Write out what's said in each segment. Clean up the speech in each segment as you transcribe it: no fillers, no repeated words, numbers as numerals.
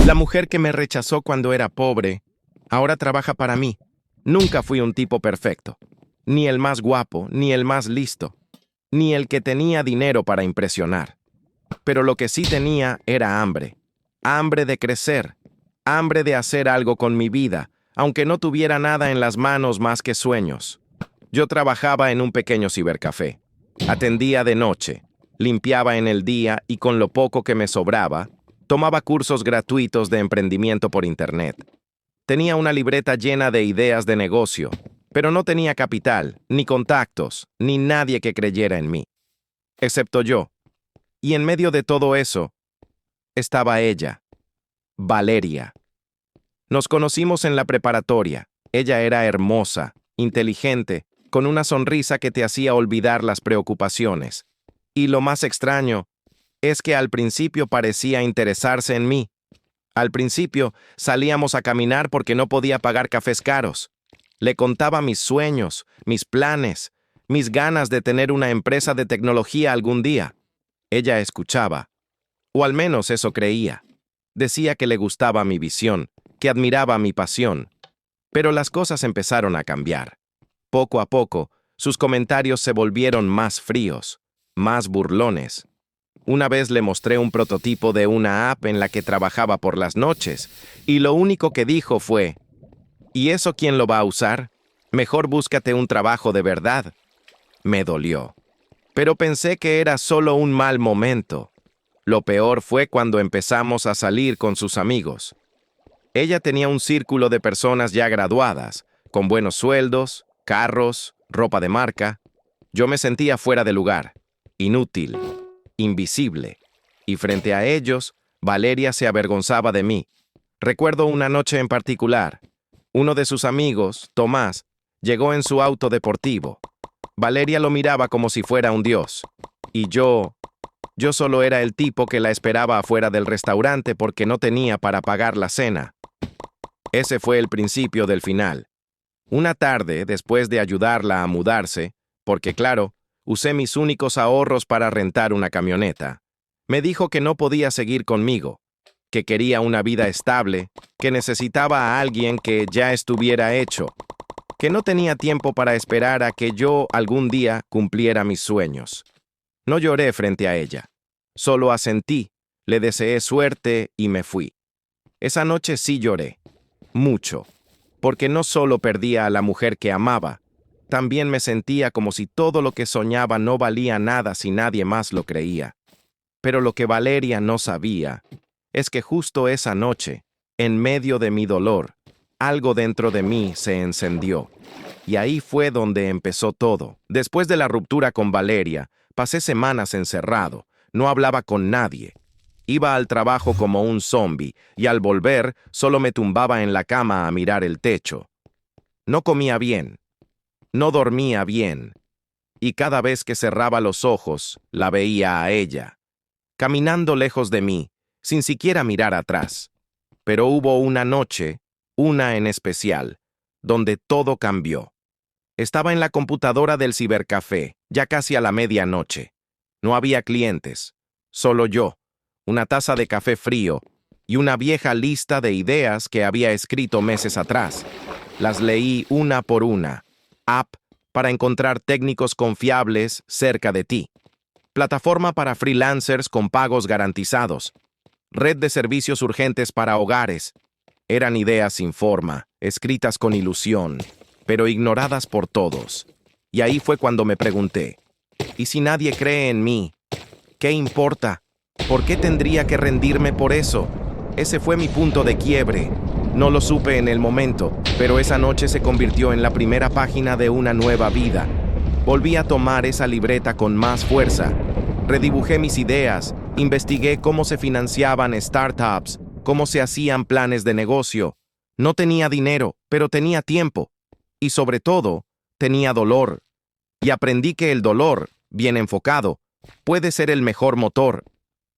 La mujer que me rechazó cuando era pobre, ahora trabaja para mí. Nunca fui un tipo perfecto. Ni el más guapo, ni el más listo, ni el que tenía dinero para impresionar. Pero lo que sí tenía era hambre. Hambre de crecer. Hambre de hacer algo con mi vida, aunque no tuviera nada en las manos más que sueños. Yo trabajaba en un pequeño cibercafé. Atendía de noche, limpiaba en el día y con lo poco que me sobraba, tomaba cursos gratuitos de emprendimiento por internet. Tenía una libreta llena de ideas de negocio, pero no tenía capital, ni contactos, ni nadie que creyera en mí. Excepto yo. Y en medio de todo eso, estaba ella, Valeria. Nos conocimos en la preparatoria. Ella era hermosa, inteligente, con una sonrisa que te hacía olvidar las preocupaciones. Y lo más extraño es que al principio parecía interesarse en mí. Al principio salíamos a caminar porque no podía pagar cafés caros. Le contaba mis sueños, mis planes, mis ganas de tener una empresa de tecnología algún día. Ella escuchaba, o al menos eso creía. Decía que le gustaba mi visión, que admiraba mi pasión. Pero las cosas empezaron a cambiar. Poco a poco, sus comentarios se volvieron más fríos, más burlones. Una vez le mostré un prototipo de una app en la que trabajaba por las noches, y lo único que dijo fue, ¿y eso quién lo va a usar? Mejor búscate un trabajo de verdad. Me dolió. Pero pensé que era solo un mal momento. Lo peor fue cuando empezamos a salir con sus amigos. Ella tenía un círculo de personas ya graduadas, con buenos sueldos, carros, ropa de marca. Yo me sentía fuera de lugar, inútil, invisible. Y frente a ellos, Valeria se avergonzaba de mí. Recuerdo una noche en particular. Uno de sus amigos, Tomás, llegó en su auto deportivo. Valeria lo miraba como si fuera un dios. Y yo solo era el tipo que la esperaba afuera del restaurante porque no tenía para pagar la cena. Ese fue el principio del final. Una tarde, después de ayudarla a mudarse, porque claro, usé mis únicos ahorros para rentar una camioneta, me dijo que no podía seguir conmigo, que quería una vida estable, que necesitaba a alguien que ya estuviera hecho, que no tenía tiempo para esperar a que yo algún día cumpliera mis sueños. No lloré frente a ella, solo asentí, le deseé suerte y me fui. Esa noche sí lloré, mucho, porque no solo perdía a la mujer que amaba, también me sentía como si todo lo que soñaba no valía nada si nadie más lo creía. Pero lo que Valeria no sabía es que justo esa noche, en medio de mi dolor, algo dentro de mí se encendió. Y ahí fue donde empezó todo. Después de la ruptura con Valeria, pasé semanas encerrado, no hablaba con nadie. Iba al trabajo como un zombi y al volver solo me tumbaba en la cama a mirar el techo. No comía bien, no dormía bien, y cada vez que cerraba los ojos la veía a ella, caminando lejos de mí, sin siquiera mirar atrás. Pero hubo una noche, una en especial, donde todo cambió. Estaba en la computadora del cibercafé, ya casi a la medianoche. No había clientes, solo yo, una taza de café frío y una vieja lista de ideas que había escrito meses atrás. Las leí una por una. App para encontrar técnicos confiables cerca de ti. Plataforma para freelancers con pagos garantizados. Red de servicios urgentes para hogares. Eran ideas sin forma, escritas con ilusión, pero ignoradas por todos. Y ahí fue cuando me pregunté, ¿y si nadie cree en mí? ¿Qué importa? ¿Por qué tendría que rendirme por eso? Ese fue mi punto de quiebre. No lo supe en el momento, pero esa noche se convirtió en la primera página de una nueva vida. Volví a tomar esa libreta con más fuerza. Redibujé mis ideas, investigué cómo se financiaban startups, cómo se hacían planes de negocio. No tenía dinero, pero tenía tiempo. Y sobre todo, tenía dolor. Y aprendí que el dolor, bien enfocado, puede ser el mejor motor.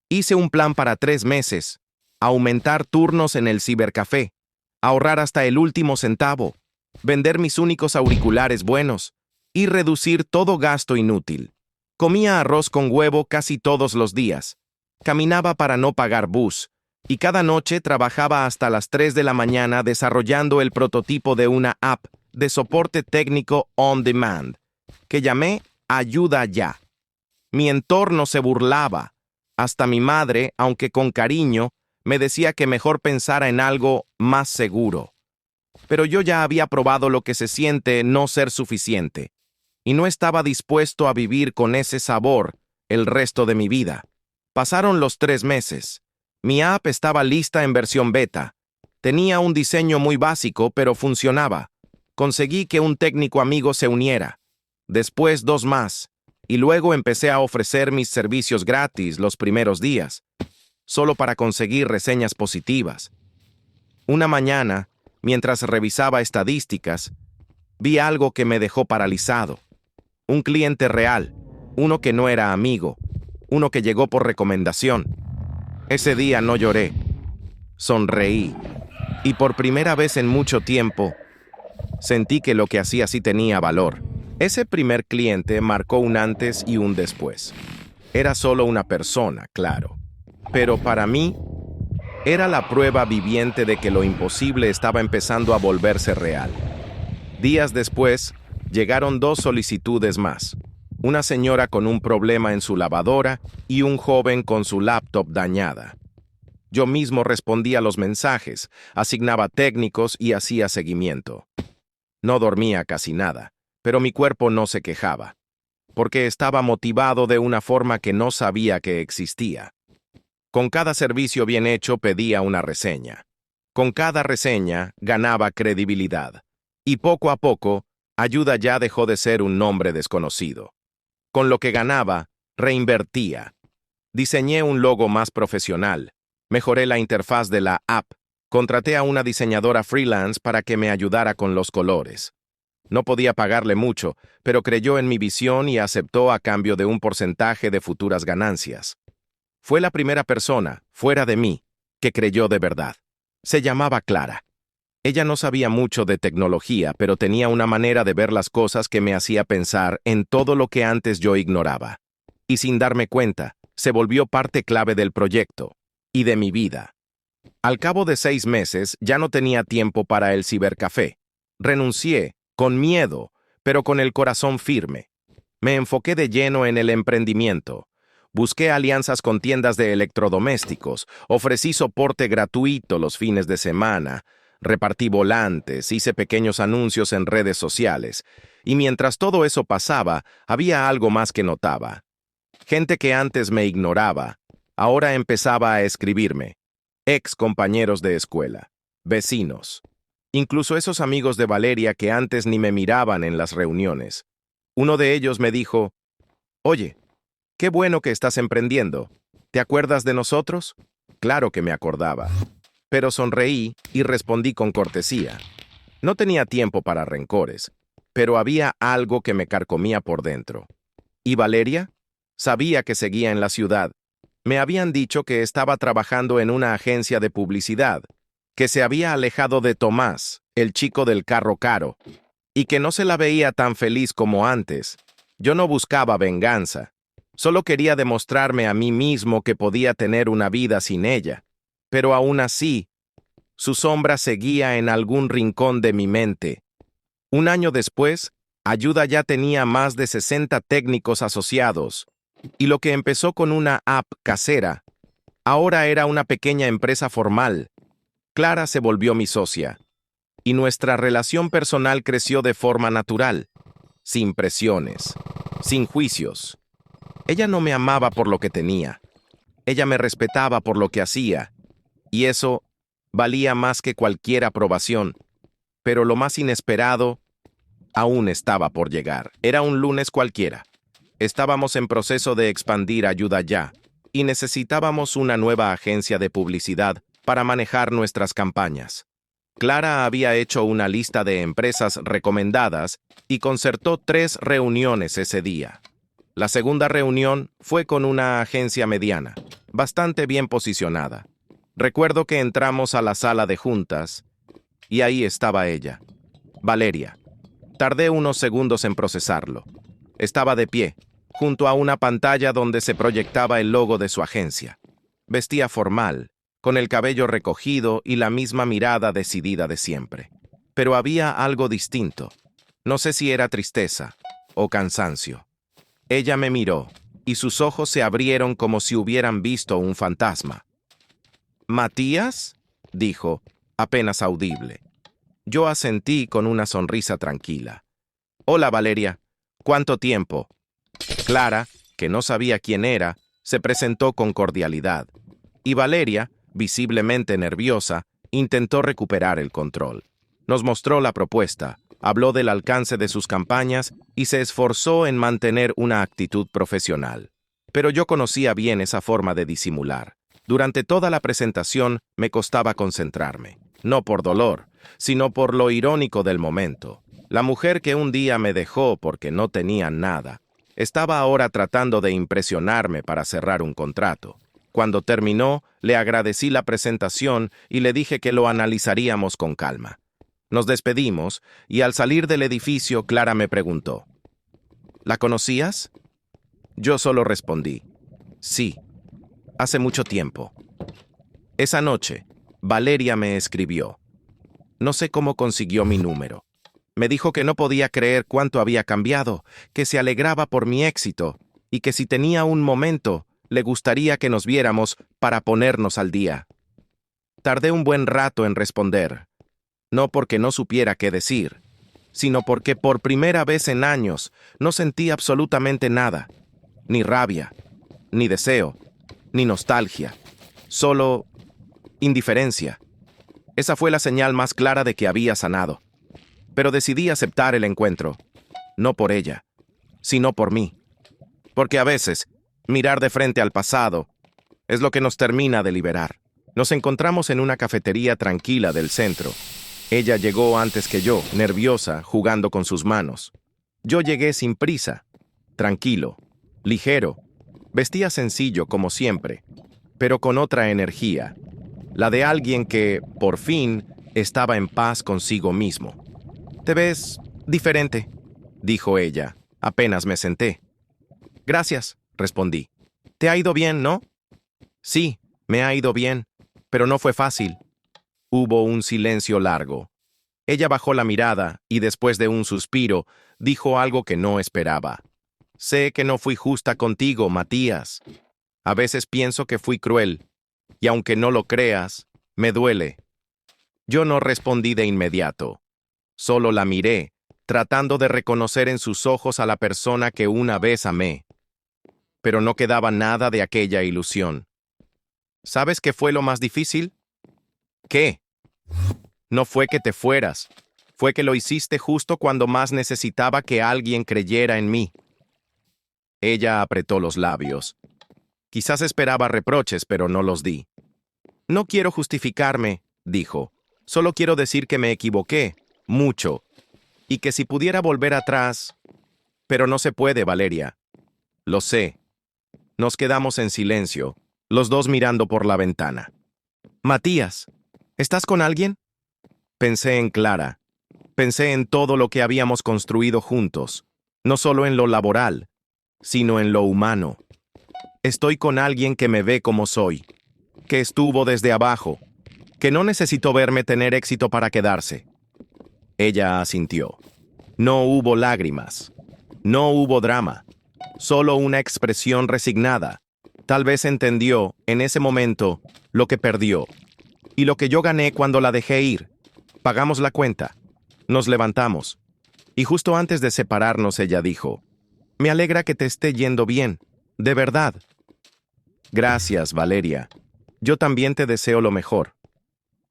Hice un plan para 3 meses. Aumentar turnos en el cibercafé. Ahorrar hasta el último centavo. Vender mis únicos auriculares buenos. Y reducir todo gasto inútil. Comía arroz con huevo casi todos los días. Caminaba para no pagar bus. Y cada noche trabajaba hasta las 3 de la mañana desarrollando el prototipo de una app de soporte técnico on demand, que llamé Ayuda Ya. Mi entorno se burlaba. Hasta mi madre, aunque con cariño, me decía que mejor pensara en algo más seguro. Pero yo ya había probado lo que se siente no ser suficiente, y no estaba dispuesto a vivir con ese sabor el resto de mi vida. Pasaron los 3 meses. Mi app estaba lista en versión beta. Tenía un diseño muy básico, pero funcionaba. Conseguí que un técnico amigo se uniera. Después 2 más. Y luego empecé a ofrecer mis servicios gratis los primeros días, solo para conseguir reseñas positivas. Una mañana, mientras revisaba estadísticas, vi algo que me dejó paralizado. Un cliente real, uno que no era amigo, uno que llegó por recomendación. Ese día no lloré, sonreí, y por primera vez en mucho tiempo, sentí que lo que hacía sí tenía valor. Ese primer cliente marcó un antes y un después. Era solo una persona, claro, pero para mí era la prueba viviente de que lo imposible estaba empezando a volverse real. Días después, llegaron 2 solicitudes más. Una señora con un problema en su lavadora y un joven con su laptop dañada. Yo mismo respondía a los mensajes, asignaba técnicos y hacía seguimiento. No dormía casi nada, pero mi cuerpo no se quejaba, porque estaba motivado de una forma que no sabía que existía. Con cada servicio bien hecho pedía una reseña. Con cada reseña ganaba credibilidad. Y poco a poco, Ayuda Ya dejó de ser un nombre desconocido. Con lo que ganaba, reinvertía. Diseñé un logo más profesional. Mejoré la interfaz de la app. Contraté a una diseñadora freelance para que me ayudara con los colores. No podía pagarle mucho, pero creyó en mi visión y aceptó a cambio de un porcentaje de futuras ganancias. Fue la primera persona, fuera de mí, que creyó de verdad. Se llamaba Clara. Ella no sabía mucho de tecnología, pero tenía una manera de ver las cosas que me hacía pensar en todo lo que antes yo ignoraba. Y sin darme cuenta, se volvió parte clave del proyecto y de mi vida. Al cabo de 6 meses, ya no tenía tiempo para el cibercafé. Renuncié, con miedo, pero con el corazón firme. Me enfoqué de lleno en el emprendimiento. Busqué alianzas con tiendas de electrodomésticos, ofrecí soporte gratuito los fines de semana, repartí volantes, hice pequeños anuncios en redes sociales, y mientras todo eso pasaba, había algo más que notaba. Gente que antes me ignoraba, ahora empezaba a escribirme. Ex compañeros de escuela, vecinos, incluso esos amigos de Valeria que antes ni me miraban en las reuniones. Uno de ellos me dijo: «Oye, qué bueno que estás emprendiendo. ¿Te acuerdas de nosotros?». Claro que me acordaba, pero sonreí y respondí con cortesía. No tenía tiempo para rencores, pero había algo que me carcomía por dentro. ¿Y Valeria? Sabía que seguía en la ciudad. Me habían dicho que estaba trabajando en una agencia de publicidad, que se había alejado de Tomás, el chico del carro caro, y que no se la veía tan feliz como antes. Yo no buscaba venganza. Solo quería demostrarme a mí mismo que podía tener una vida sin ella. Pero aún así, su sombra seguía en algún rincón de mi mente. Un año después, Ayuda Ya tenía más de 60 técnicos asociados, y lo que empezó con una app casera, ahora era una pequeña empresa formal. Clara se volvió mi socia, y nuestra relación personal creció de forma natural, sin presiones, sin juicios. Ella no me amaba por lo que tenía, ella me respetaba por lo que hacía, y eso valía más que cualquier aprobación. Pero lo más inesperado aún estaba por llegar. Era un lunes cualquiera. Estábamos en proceso de expandir Ayuda Ya, y necesitábamos una nueva agencia de publicidad para manejar nuestras campañas. Clara había hecho una lista de empresas recomendadas y concertó 3 reuniones ese día. La segunda reunión fue con una agencia mediana, bastante bien posicionada. Recuerdo que entramos a la sala de juntas, y ahí estaba ella, Valeria. Tardé unos segundos en procesarlo. Estaba de pie, junto a una pantalla donde se proyectaba el logo de su agencia. Vestía formal, con el cabello recogido y la misma mirada decidida de siempre. Pero había algo distinto. No sé si era tristeza o cansancio. Ella me miró, y sus ojos se abrieron como si hubieran visto un fantasma. «¿Matías?», dijo, apenas audible. Yo asentí con una sonrisa tranquila. «Hola, Valeria. ¿Cuánto tiempo?». Clara, que no sabía quién era, se presentó con cordialidad, y Valeria, visiblemente nerviosa, intentó recuperar el control. Nos mostró la propuesta, habló del alcance de sus campañas y se esforzó en mantener una actitud profesional. Pero yo conocía bien esa forma de disimular. Durante toda la presentación me costaba concentrarme, no por dolor, sino por lo irónico del momento. La mujer que un día me dejó porque no tenía nada, estaba ahora tratando de impresionarme para cerrar un contrato. Cuando terminó, le agradecí la presentación y le dije que lo analizaríamos con calma. Nos despedimos, y al salir del edificio, Clara me preguntó, «¿La conocías?». Yo solo respondí, «Sí, hace mucho tiempo». Esa noche, Valeria me escribió. No sé cómo consiguió mi número. Me dijo que no podía creer cuánto había cambiado, que se alegraba por mi éxito, y que si tenía un momento, le gustaría que nos viéramos para ponernos al día. Tardé un buen rato en responder, no porque no supiera qué decir, sino porque por primera vez en años no sentí absolutamente nada, ni rabia, ni deseo, ni nostalgia, solo indiferencia. Esa fue la señal más clara de que había sanado. Pero decidí aceptar el encuentro, no por ella, sino por mí. Porque a veces, mirar de frente al pasado es lo que nos termina de liberar. Nos encontramos en una cafetería tranquila del centro. Ella llegó antes que yo, nerviosa, jugando con sus manos. Yo llegué sin prisa, tranquilo, ligero. Vestía sencillo como siempre, pero con otra energía, la de alguien que, por fin, estaba en paz consigo mismo. «Te ves diferente», dijo ella, apenas me senté. «Gracias», respondí. «Te ha ido bien, ¿no?». «Sí, me ha ido bien, pero no fue fácil». Hubo un silencio largo. Ella bajó la mirada y, después de un suspiro, dijo algo que no esperaba. «Sé que no fui justa contigo, Matías. A veces pienso que fui cruel, y aunque no lo creas, me duele». Yo no respondí de inmediato. Solo la miré, tratando de reconocer en sus ojos a la persona que una vez amé. Pero no quedaba nada de aquella ilusión. ¿Sabes qué fue lo más difícil? ¿Qué? No fue que te fueras, fue que lo hiciste justo cuando más necesitaba que alguien creyera en mí. Ella apretó los labios. Quizás esperaba reproches, pero no los di. «No quiero justificarme», dijo. «Solo quiero decir que me equivoqué, mucho, y que si pudiera volver atrás...». «Pero no se puede, Valeria». «Lo sé». Nos quedamos en silencio, los dos mirando por la ventana. «Matías, ¿estás con alguien?». Pensé en Clara. Pensé en todo lo que habíamos construido juntos, no solo en lo laboral, sino en lo humano. Estoy con alguien que me ve como soy, que estuvo desde abajo, que no necesitó verme tener éxito para quedarse. Ella asintió. No hubo lágrimas, no hubo drama, solo una expresión resignada. Tal vez entendió, en ese momento, lo que perdió, y lo que yo gané cuando la dejé ir. Pagamos la cuenta, nos levantamos, y justo antes de separarnos ella dijo, «Me alegra que te esté yendo bien, de verdad». «Gracias, Valeria. Yo también te deseo lo mejor».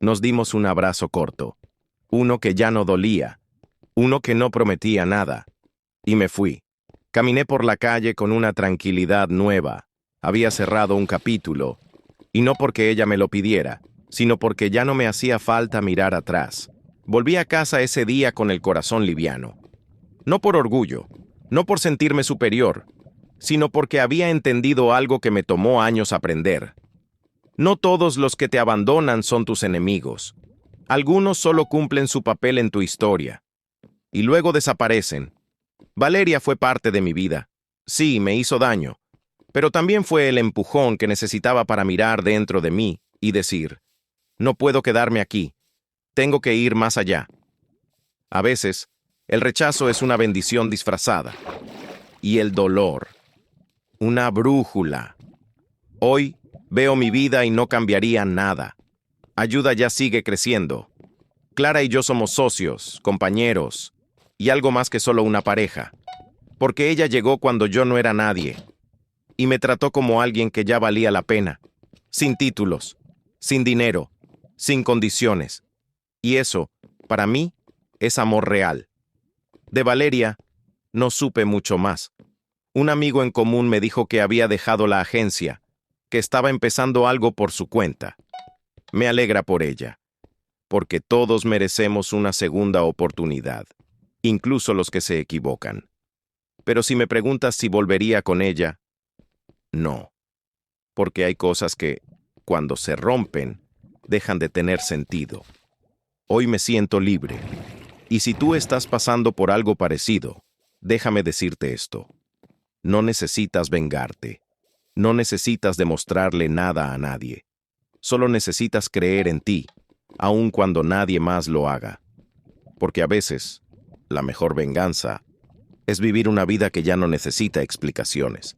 Nos dimos un abrazo corto, uno que ya no dolía, uno que no prometía nada, y me fui. Caminé por la calle con una tranquilidad nueva. Había cerrado un capítulo, y no porque ella me lo pidiera, sino porque ya no me hacía falta mirar atrás. Volví a casa ese día con el corazón liviano. No por orgullo, no por sentirme superior, sino porque había entendido algo que me tomó años aprender. No todos los que te abandonan son tus enemigos. Algunos solo cumplen su papel en tu historia, y luego desaparecen. Valeria fue parte de mi vida. Sí, me hizo daño, pero también fue el empujón que necesitaba para mirar dentro de mí y decir, no puedo quedarme aquí, tengo que ir más allá. A veces, el rechazo es una bendición disfrazada. Y el dolor, una brújula. Hoy veo mi vida y no cambiaría nada. Ayuda ya sigue creciendo. Clara y yo somos socios, compañeros, y algo más que solo una pareja. Porque ella llegó cuando yo no era nadie. Y me trató como alguien que ya valía la pena. Sin títulos, sin dinero, sin condiciones. Y eso, para mí, es amor real. De Valeria, no supe mucho más. Un amigo en común me dijo que había dejado la agencia, que estaba empezando algo por su cuenta. Me alegra por ella, porque todos merecemos una segunda oportunidad, incluso los que se equivocan. Pero si me preguntas si volvería con ella, no, porque hay cosas que, cuando se rompen, dejan de tener sentido. Hoy me siento libre, y si tú estás pasando por algo parecido, déjame decirte esto. No necesitas vengarte. No necesitas demostrarle nada a nadie. Solo necesitas creer en ti, aun cuando nadie más lo haga. Porque a veces, la mejor venganza es vivir una vida que ya no necesita explicaciones.